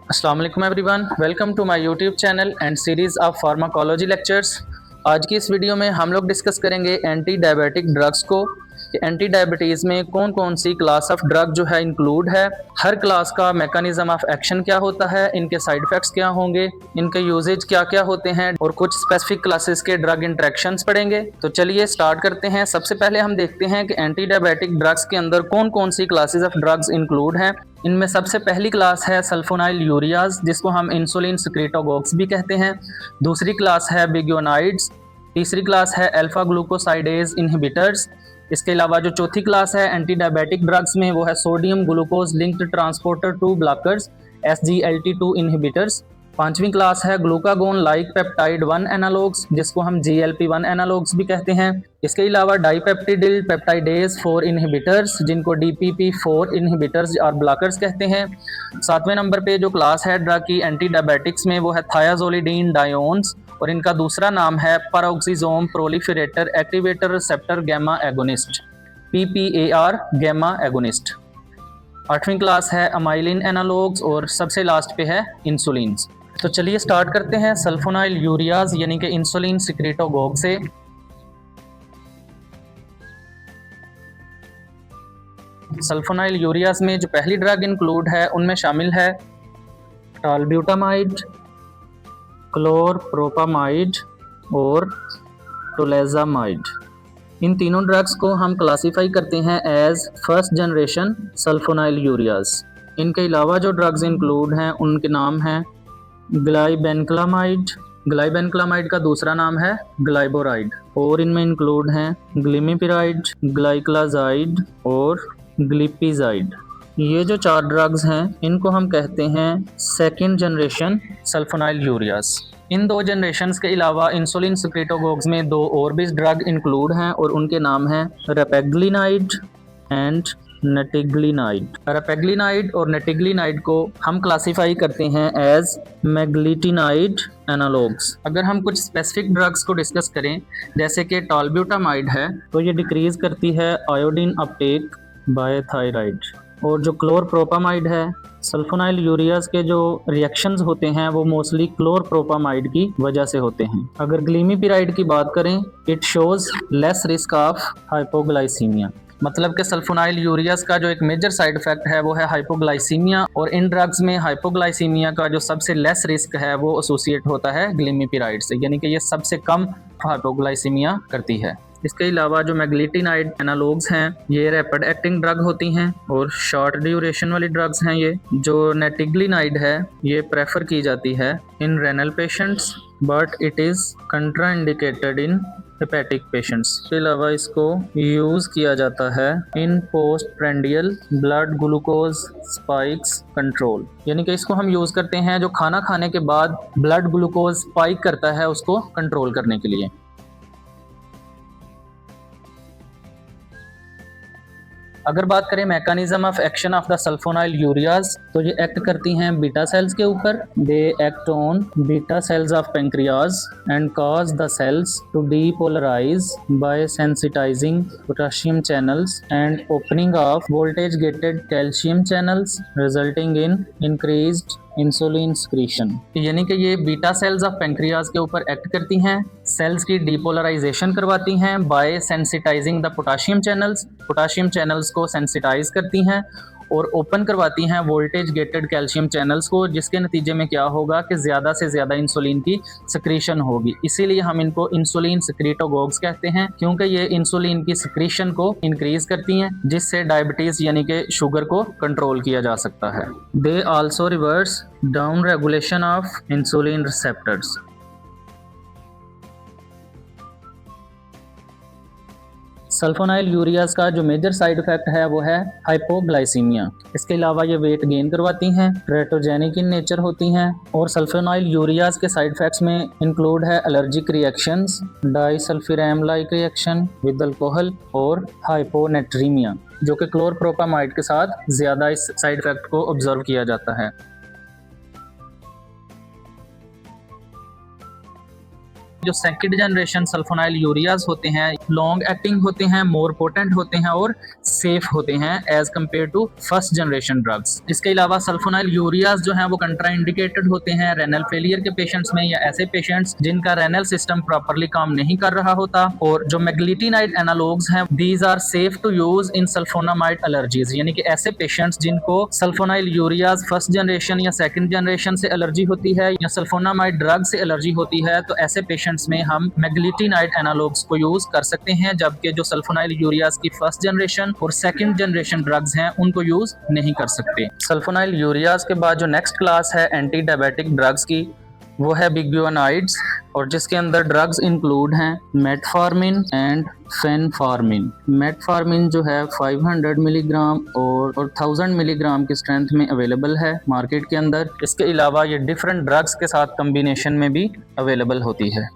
अस्सलाम वालेकुम everyone, welcome to my YouTube channel and series of pharmacology lectures. आज की इस वीडियो में हम लोग डिस्कस करेंगे एंटी डायबिटिक ड्रग्स को कि एंटी डायबिटीज़ में कौन कौन सी क्लास ऑफ ड्रग जो है इंक्लूड है, हर क्लास का मैकेनिज्म ऑफ एक्शन क्या होता है, इनके साइड इफ़ेक्ट्स क्या होंगे, इनके यूजेज क्या क्या होते हैं और कुछ स्पेसिफिक क्लासेस के ड्रग इंट्रैक्शंस पढ़ेंगे। तो चलिए स्टार्ट करते हैं। सबसे पहले हम देखते हैं कि एंटी डायबिटिक ड्रग्स के अंदर कौन कौन सी क्लासेस ऑफ ड्रग्स इंक्लूड हैं। इनमें सबसे पहली क्लास है सल्फोनाइल यूरियाज, जिसको हम इंसुलिन सिक्रेटोगोक्स भी कहते हैं। दूसरी क्लास है बिग्योनाइड्स। तीसरी क्लास है अल्फा ग्लूकोसाइडेज इनहिबिटर्स। इसके अलावा जो चौथी क्लास है एंटी डायबिटिक ड्रग्स में वो है sodium glucose linked transporter 2 blockers SGLT2 inhibitors. पांचवी क्लास है ग्लूकागोन लाइक पेप्टाइड 1 एनालॉग्स, जिसको हम GLP-1 एनालॉग्स भी कहते हैं। इसके अलावा डाइपेप्टिडिल पेप्टाइडेज 4 इनहिबिटर्स, जिनको DPP-4 इनहिबिटर्स और ब्लॉकर्स कहते हैं। सातवें नंबर पे जो क्लास है ड्रग की एंटी डायबिटिक्स में वो है थायाजोलिडीन डायोन्स, और इनका दूसरा नाम है peroxisome proliferator activator receptor gamma agonist, PPAR gamma agonist. आठवीं क्लास है अमाइलिन एनालॉग्स और सबसे लास्ट पे है इंसुलिन्स। तो चलिए स्टार्ट करते हैं सल्फोनाइल यूरियाज यानी कि इंसुलिन सिक्रेटोगोग से। सल्फोनाइल यूरियाज में जो पहली ड्रग इंक्लूड है उनमें शामिल है टालब्यूटामाइड, क्लोरप्रोपामाइड और टोलेजामाइड। इन तीनों ड्रग्स को हम क्लासीफाई करते हैं as first generation sulfonyl ureas. इनके अलावा जो ड्रग्स इंक्लूड हैं उनके नाम हैं ग्लाइबेनक्लामाइड। ग्लाइबेनक्लामाइड का दूसरा नाम है ग्लाइबोराइड, और इनमें इंक्लूड हैं ग्लिमिपिराइड, ग्लाइक्लाजाइड और ग्लिपिजाइड। ये जो चार ड्रग्स हैं इनको हम कहते हैं सेकेंड जनरेशन सल्फोनाइल यूरियाज। इन दो जनरेशन्स के अलावा इंसुलिन सिक्रेटोगोग्स में दो और भी ड्रग इंक्लूड हैं और उनके नाम हैं रेपेग्लिनाइड एंड नेटिग्लिनाइड। रेपेग्लिनाइड और नेटिग्लिनाइड को हम क्लासीफाई करते हैं एज मैग्लिटिनाइड एनालॉग्स। अगर हम कुछ स्पेसिफिक ड्रग्स को डिस्कस करें, जैसे कि टॉलब्यूटामाइड है, तो ये डिक्रीज करती है आयोडीन अपटेक बाय थायराइड। और जो क्लोरप्रोपामाइड है, सल्फोनाइल यूरियाज के जो रिएक्शंस होते हैं वो मोस्टली क्लोरप्रोपामाइड की वजह से होते हैं। अगर ग्लिमिपिराइड की बात करें, it shows less risk of hypoglycaemia. मतलब कि सल्फोनाइल यूरियाज का जो एक मेजर साइड इफेक्ट है वो है हाइपोग्लाइसीमिया, और इन ड्रग्स में हाइपोग्लाइसीमिया का जो सबसे लेस रिस्क है वो एसोसिएट होता है ग्लिमिपिराइड से, यानी कि ये सबसे कम हाइपोग्लाइसीमिया करती है। इसके अलावा जो मैग्लिटिनाइड एनालॉग्स हैं ये रैपिड एक्टिंग ड्रग होती हैं और शॉर्ट ड्यूरेशन वाली ड्रग्स हैं। ये जो नेटिग्लिनाइड है ये प्रेफर की जाती है in renal patients, but it is contraindicated in hepatic patients. इसके अलावा इसको यूज़ किया जाता है in post prandial blood glucose spikes control, यानी कि इसको हम यूज़ करते हैं जो खाना खाने के बाद ब्लड ग्लूकोज स्पाइक करता है उसको कंट्रोल करने के लिए। अगर बात करें mechanism of action of the sulfonyl ureas, तो ये एक्ट करती हैं बीटा सेल्स के ऊपर। They act on beta cells of pancreas and cause the cells to depolarize by sensitizing potassium channels and opening of voltage gated calcium channels, resulting in increased insulin secretion. यानी कि ये beta cells of pancreas के ऊपर act करती हैं, sales की depolarization करवाती हैं by sensitizing the potassium channels. Potassium channels को सेंसिटाइज करती हैं और ओपन करवाती हैं वोल्टेज गेटेड कैल्शियम चैनल्स को, जिसके नतीजे में क्या होगा कि ज़्यादा से ज़्यादा इंसुलिन की सिक्रीशन होगी। इसीलिए हम इनको इंसुलिन सिक्रेटोगोग्स कहते हैं, क्योंकि ये इंसुलिन की सिक्रीशन को इंक्रीज करती हैं, जिससे डायबिटीज़ यानी कि शुगर को कंट्रोल किया जा सकता है। They also reverse down regulation of insulin receptors. Sulfonyl ureas का जो मेजर साइड इफेक्ट है वो है हाइपोग्लाइसीमिया। इसके अलावा ये वेट गेन करवाती हैं, टेरेटोजेनिक इन नेचर होती हैं, और सल्फोनाइल यूरियाज के साइड इफेक्ट्स में इंक्लूड है allergic reactions, disulfiram like reaction with alcohol और हाइपोनेट्रीमिया, जो कि क्लोरप्रोपामाइड के साथ ज़्यादा इस साइड इफेक्ट को ऑब्जर्व किया जाता है। जो सेकंड जनरेशन सल्फोनाइल यूरियाज होते हैं लॉन्ग एक्टिंग होते हैं, मोर पोटेंट होते हैं और सेफ होते हैं as compare to first generation drugs. इसके अलावा सल्फोनाइल यूरियाज जो हैं वो कंट्राइंडिकेटेड होते हैं रेनल फेलियर के पेशेंट्स में या ऐसे पेशेंट्स जिनका रेनल सिस्टम प्रॉपरली काम नहीं कर रहा होता। और जो मैग्लीटिनाइड एनालॉग्स हैं these are safe to use in sulfonamide allergies, यानी कि ऐसे पेशेंट्स जिनको सल्फोनाइल यूरियाज फर्स्ट जनरेशन या सेकंड जनरेशन से एलर्जी होती है या सल्फोनामाइड ड्रग से एलर्जी होती है, तो ऐसे पेशेंट्स में हम मैग्लीटिनाइड एनालॉग्स को यूज कर सकते हैं, जबकि जो सल्फोनाइल यूरियाज की फर्स्ट जनरेशन और सेकंड जनरेशन ड्रग्स हैं उनको यूज नहीं कर सकते। सल्फोनाइल यूरियाज के बाद जो नेक्स्ट क्लास है एंटी डायबिटिक ड्रग्स की, वो है बिग्यूनाइड्स, और जिसके अंदर ड्रग्स इंक्लूड हैं मेटफॉर्मिन एंड फेनफॉर्मिन। मेटफॉर्मिन जो है 500 मिलीग्राम और 1000 मिलीग्राम की स्ट्रेंथ में अवेलेबल है मार्केट के अंदर। इसके अलावा ये डिफरेंट ड्रग्स के साथ कम्बिनेशन में भी अवेलेबल होती है।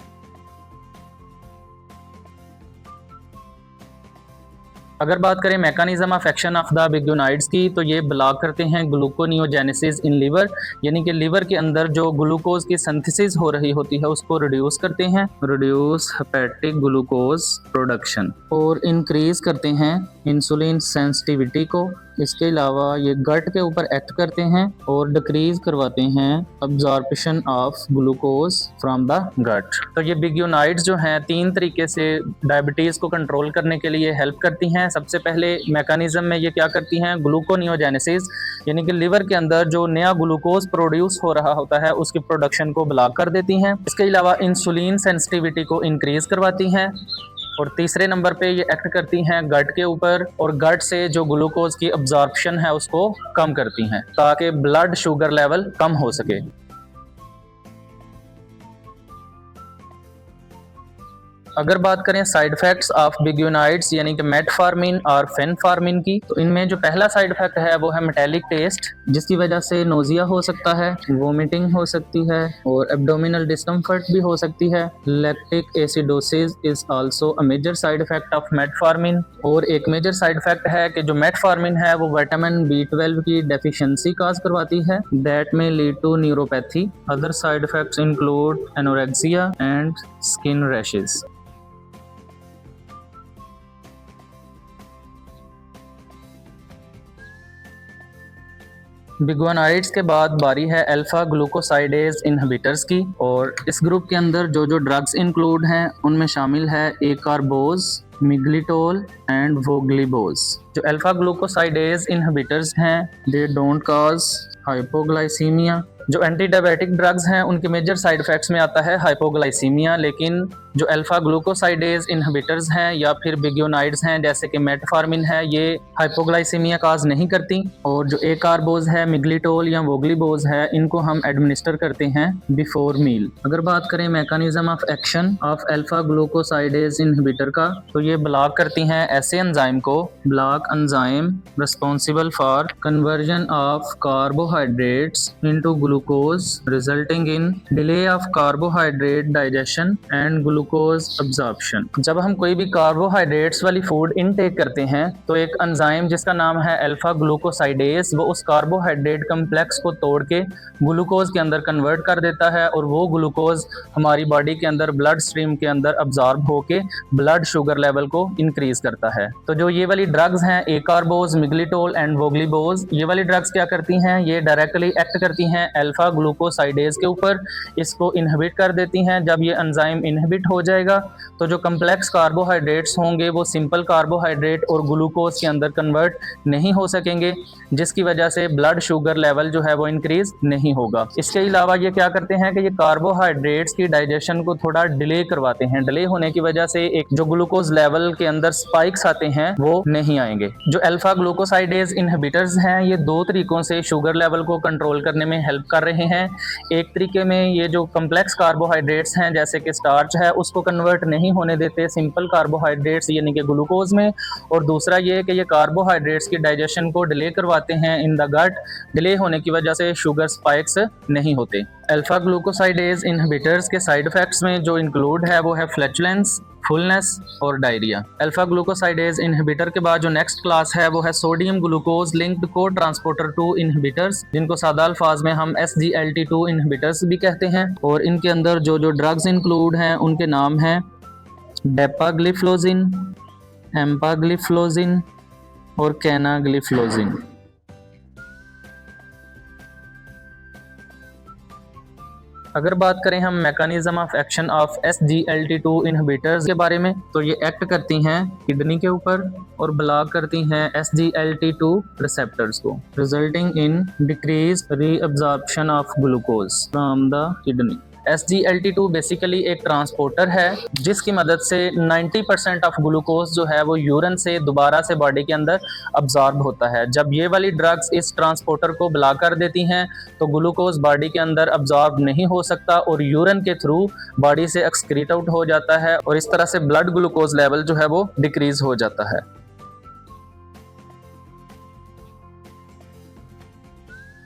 अगर बात करें mechanism of action of the biguanides की, तो ये ब्लॉक करते हैं ग्लूकोनियोजेनेसिस इन लिवर, यानी कि लिवर के अंदर जो ग्लूकोज की सिंथेसिस हो रही होती है उसको रिड्यूस करते हैं, रिड्यूस हेपेटिक ग्लूकोज प्रोडक्शन, और इंक्रीज करते हैं इंसुलिन सेंसिटिविटी को। इसके अलावा ये गट के ऊपर एक्ट करते हैं और डिक्रीज करवाते हैं absorption of glucose from the gut. तो ये बिग्यूनाइड्स जो हैं 3 तरीके से डायबिटीज़ को कंट्रोल करने के लिए हेल्प करती हैं। सबसे पहले मैकेनिज्म में ये क्या करती हैं, ग्लूकोनियोजेनेसिस, यानी कि लिवर के अंदर जो नया ग्लूकोज प्रोड्यूस हो रहा होता है उसकी प्रोडक्शन को ब्लॉक कर देती हैं। इसके अलावा इंसुलिन सेंसिटिविटी को इंक्रीज करवाती हैं। और तीसरे नंबर पे ये एक्ट करती हैं गट के ऊपर, और गट से जो ग्लूकोज की अब्जॉर्प्शन है उसको कम करती हैं ताकि ब्लड शुगर लेवल कम हो सके। अगर बात करें साइड इफेक्ट्स ऑफ बिग्यूनाइड्स यानी कि मेटफॉर्मिन और फेनफॉर्मिन की, तो इनमें जो पहला साइड इफेक्ट है वो है मेटालिक टेस्ट, जिसकी वजह से नोजिया हो सकता है, वोमिटिंग हो सकती है और एब्डोमिनल डिस्कम्फर्ट भी हो सकती है। Lactic acidosis is also a major side effect of metformin. और एक मेजर साइड इफेक्ट है कि जो मेटफॉर्मिन है वो विटामिन B12 की डेफिशिएंसी काज करवाती है, that may lead to neuropathy. Other side effects include anorexia and skin rashes. Biguanides के बाद बारी है अल्फा ग्लूकोसाइडेज इनहिबिटर्स की, और इस ग्रुप के अंदर जो जो ड्रग्स इंक्लूड हैं उनमें शामिल है एकार्बोज, मिग्लिटोल एंड वोग्लिबोज। जो अल्फा ग्लूकोसाइडेज इनहिबिटर्स हैं दे डोंट कॉज हाइपोग्लाइसीमिया। जो एंटी डायबिटिक ड्रग्स हैं उनके मेजर साइड इफेक्ट्स में आता है हाइपोग्लाइसीमिया, लेकिन जो अल्फा ग्लूकोसाइडेज इनहिबिटर्स हैं या फिर बिग्यूनाइड्स हैं जैसे कि मेटफॉर्मिन है, ये हाइपोग्लाइसीमिया काज नहीं करती। और जो एकार्बोज है, मिग्लिटोल या वोग्लिबोज है, इनको हम एडमिनिस्टर करते हैं बिफोर मील। अगर बात करें mechanism of action of alpha glucosidase inhibitor का, तो ये ब्लॉक करती हैं ऐसे एंजाइम को, block enzyme responsible for conversion of carbohydrates into glucose resulting in delay of carbohydrate digestion and glucose absorption. जब हम कोई भी कार्बोहाइड्रेट्स वाली फूड इनटेक करते हैं तो एक एंजाइम जिसका नाम है अल्फा ग्लूकोसाइडेज, वो उस कार्बोहाइड्रेट कम्प्लेक्स को तोड़ के ग्लूकोज के अंदर कन्वर्ट कर देता है, और वो ग्लूकोज हमारी बॉडी के अंदर ब्लड स्ट्रीम के अंदर अब्जॉर्ब होके ब्लड शुगर लेवल को इंक्रीज करता है। तो जो ये वाली ड्रग्स हैं एकार्बोज, मिग्लिटोल एंड वोग्लिबोज, ये वाली ड्रग्स क्या करती हैं, ये डायरेक्टली एक्ट करती हैं अल्फा ग्लूकोसाइडेज के ऊपर, इसको इनहिबिट कर देती हैं। जब ये एंजाइम इनहिबिट हो जाएगा तो जो कम्प्लेक्स कार्बोहाइड्रेट्स होंगे वो सिंपल कार्बोहाइड्रेट और ग्लूकोज के अंदर कन्वर्ट नहीं हो सकेंगे, जिसकी वजह से ब्लड शुगर लेवल जो है वो इंक्रीज नहीं होगा। इसके अलावा ये क्या करते हैं कि ये कार्बोहाइड्रेट्स की डाइजेशन को थोड़ा डिले करवाते हैं। डिले होने की वजह से एक जो ग्लूकोज लेवल के अंदर स्पाइक्स आते हैं वो नहीं आएंगे। जो अल्फा ग्लूकोसाइडेज इनहिबिटर्स हैं ये 2 तरीकों से शुगर लेवल को कंट्रोल करने में हेल्प कर रहे हैं। एक तरीके में ये जो कम्प्लेक्स कार्बोहाइड्रेट्स हैं जैसे कि स्टार्च है उसको कन्वर्ट नहीं होने देते सिंपल कार्बोहाइड्रेट्स यानी कि ग्लूकोज में, और दूसरा ये कि ये कार्बोहाइड्रेट्स की डाइजेशन को डिले करवाते हैं इन द गट। डिले होने की वजह से शुगर स्पाइक्स नहीं होते। अल्फा ग्लूकोसाइडेज इनहिबिटर्स के साइड इफेक्ट्स में जो इंक्लूड है वो है फ्लैचुलेंस, फुलनेस और डायरिया। अल्फा ग्लूकोसाइडेज इनहिबिटर के बाद जो नेक्स्ट क्लास है वो है सोडियम ग्लूकोज लिंक्ड को ट्रांसपोर्टर 2 इनहिबिटर्स, जिनको सादा अल्फाज में हम SGLT2 इनहिबिटर्स भी कहते हैं। और इनके अंदर जो जो ड्रग्स इंक्लूड हैं उनके नाम हैं डेपाग्लिफ्लोजिन, एम्पाग्लिफ्लोजिन और कैनाग्लिफ्लोजिन। अगर बात करें हम mechanism of action of SGLT2 inhibitors के बारे में, तो ये एक्ट करती हैं किडनी के ऊपर और ब्लॉक करती हैं SGLT2 रिसेप्टर्स को, resulting in decrease reabsorption of glucose from the kidney. SGLT2 basically एक ट्रांसपोर्टर है जिसकी मदद से 90% ऑफ ग्लूकोज जो है वो यूरिन से दोबारा से बॉडी के अंदर अब्जॉर्ब होता है। जब ये वाली ड्रग्स इस ट्रांसपोर्टर को ब्लॉक कर देती हैं तो ग्लूकोज बॉडी के अंदर अब्जॉर्ब नहीं हो सकता और यूरिन के थ्रू बॉडी से एक्सक्रीट आउट हो जाता है और इस तरह से ब्लड ग्लूकोज लेवल जो है वो डिक्रीज हो जाता है।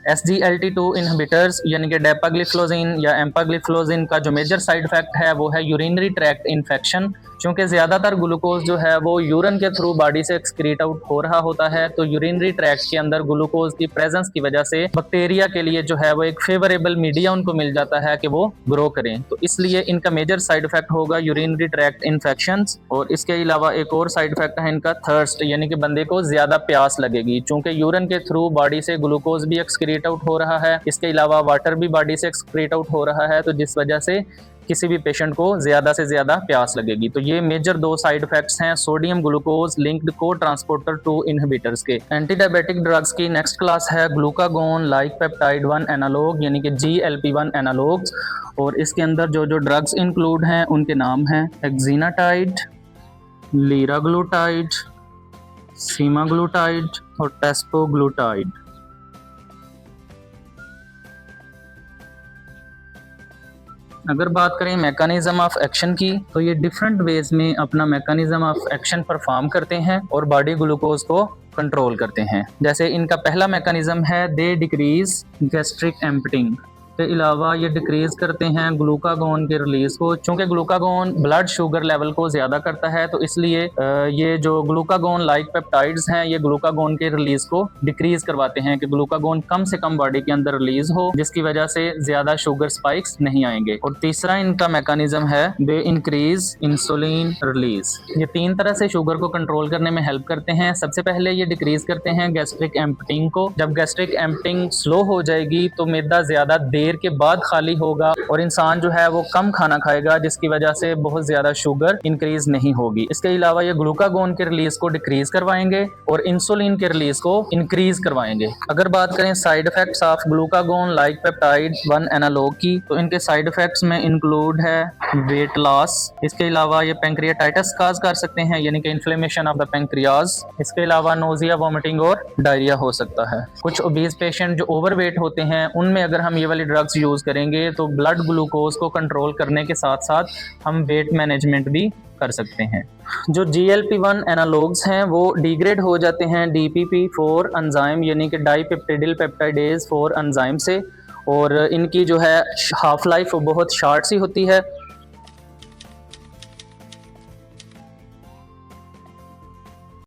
SGLT2 इनहिबिटर्स यानी कि डेपाग्लिफ्लोजिन या एम्पाग्लिफ्लोजिन का जो मेजर साइड इफेक्ट है वो है यूरिनरी ट्रैक्ट इन्फेक्शन। क्योंकि ज़्यादातर ग्लूकोज जो है वो यूरिन के थ्रू बॉडी से एक्सक्रीट आउट हो रहा होता है, तो यूरिनरी ट्रैक्ट के अंदर ग्लूकोज की प्रेजेंस की वजह से बैक्टीरिया के लिए जो है वो एक फेवरेबल मीडिया उनको मिल जाता है कि वो ग्रो करें। तो इसलिए इनका मेजर साइड इफेक्ट होगा यूरिनरी ट्रैक्ट इन्फेक्शंस। और इसके अलावा एक और साइड इफेक्ट है इनका थर्स्ट, यानी कि बंदे को ज़्यादा प्यास लगेगी। चूँकि यूरिन के थ्रू बॉडी से ग्लूकोज भी एक्सक्रीट आउट हो रहा है, इसके अलावा वाटर भी बॉडी से एक्सक्रीट आउट हो रहा है, तो जिस वजह से किसी भी पेशेंट को ज़्यादा से ज़्यादा प्यास लगेगी। तो ये मेजर दो साइड इफेक्ट्स हैं सोडियम ग्लूकोज लिंक्ड को ट्रांसपोर्टर 2 इनहिबिटर्स के। एंटी डायबिटिक ड्रग्स की नेक्स्ट क्लास है ग्लूकागोन लाइक पेप्टाइड 1 एनालॉग यानी कि GLP-1 एनालॉग्स। और इसके अंदर जो जो ड्रग्स इंक्लूड हैं उनके नाम हैं एक्जिनाटाइड, लीराग्लूटाइड, सीमाग्लूटाइड और टेस्पोग्लूटाइड। अगर बात करें मैकेनिज्म ऑफ एक्शन की, तो ये डिफरेंट वेज में अपना मैकेनिज्म ऑफ एक्शन परफॉर्म करते हैं और बॉडी ग्लूकोज को कंट्रोल करते हैं। जैसे इनका पहला मैकेनिज्म है दे डिक्रीज गैस्ट्रिक एम्पटिंग, के अलावा ये डिक्रीज करते हैं ग्लूकागोन के रिलीज को। चूंकि ग्लूकागोन ब्लड शुगर लेवल को ज़्यादा करता है, तो इसलिए ये जो ग्लूकागोन लाइक पेप्टाइड्स हैं ये ग्लूकागोन के रिलीज को डिक्रीज करवाते हैं कि ग्लूकागोन कम से कम बॉडी के अंदर रिलीज हो, जिसकी वजह से ज़्यादा शुगर स्पाइक्स नहीं आएंगे। और तीसरा इनका मैकेनिज्म है दे इंक्रीज इंसुलिन रिलीज। ये तीन तरह से शुगर को कंट्रोल करने में हेल्प करते हैं। सबसे पहले ये डिक्रीज करते हैं गैस्ट्रिक एम्पटिंग को। जब गैस्ट्रिक एम्पटिंग स्लो हो जाएगी तो मैदा ज़्यादा देर के बाद खाली होगा और इंसान जो है वो कम खाना खाएगा, जिसकी वजह से बहुत ज्यादा शुगर इंक्रीज नहीं होगी। इसके अलावा ये ग्लूकागोन के रिलीज को डिक्रीज करवाएंगे और इंसुलिन के रिलीज को इंक्रीज करवाएंगे। अगर बात करें side effects of glucagon like peptide 1 analog की, तो इनके साइड इफेक्ट्स में इंक्लूड है वेट लॉस। इसके अलावा ये पैंक्रियाटाइटिस काज कर सकते हैं यानी कि इन्फ्लेमेशन ऑफ द पैंक्रियाज। इसके अलावा नोजिया, वॉमिटिंग और डायरिया हो सकता है। कुछ ओबीज पेशेंट जो ओवरवेट होते हैं उनमें अगर हम ये वाली ड्रग्स यूज करेंगे तो ब्लड ग्लूकोज को कंट्रोल करने के साथ साथ हम वेट मैनेजमेंट भी कर सकते हैं। जो GLP-1 एनालॉग्स हैं वो डिग्रेड हो जाते हैं DPP-4 एंजाइम यानी कि डाइपेप्टिडिल पेप्टाइडेज 4 एंजाइम से, और इनकी जो है हाफ लाइफ बहुत शॉर्ट सी होती है।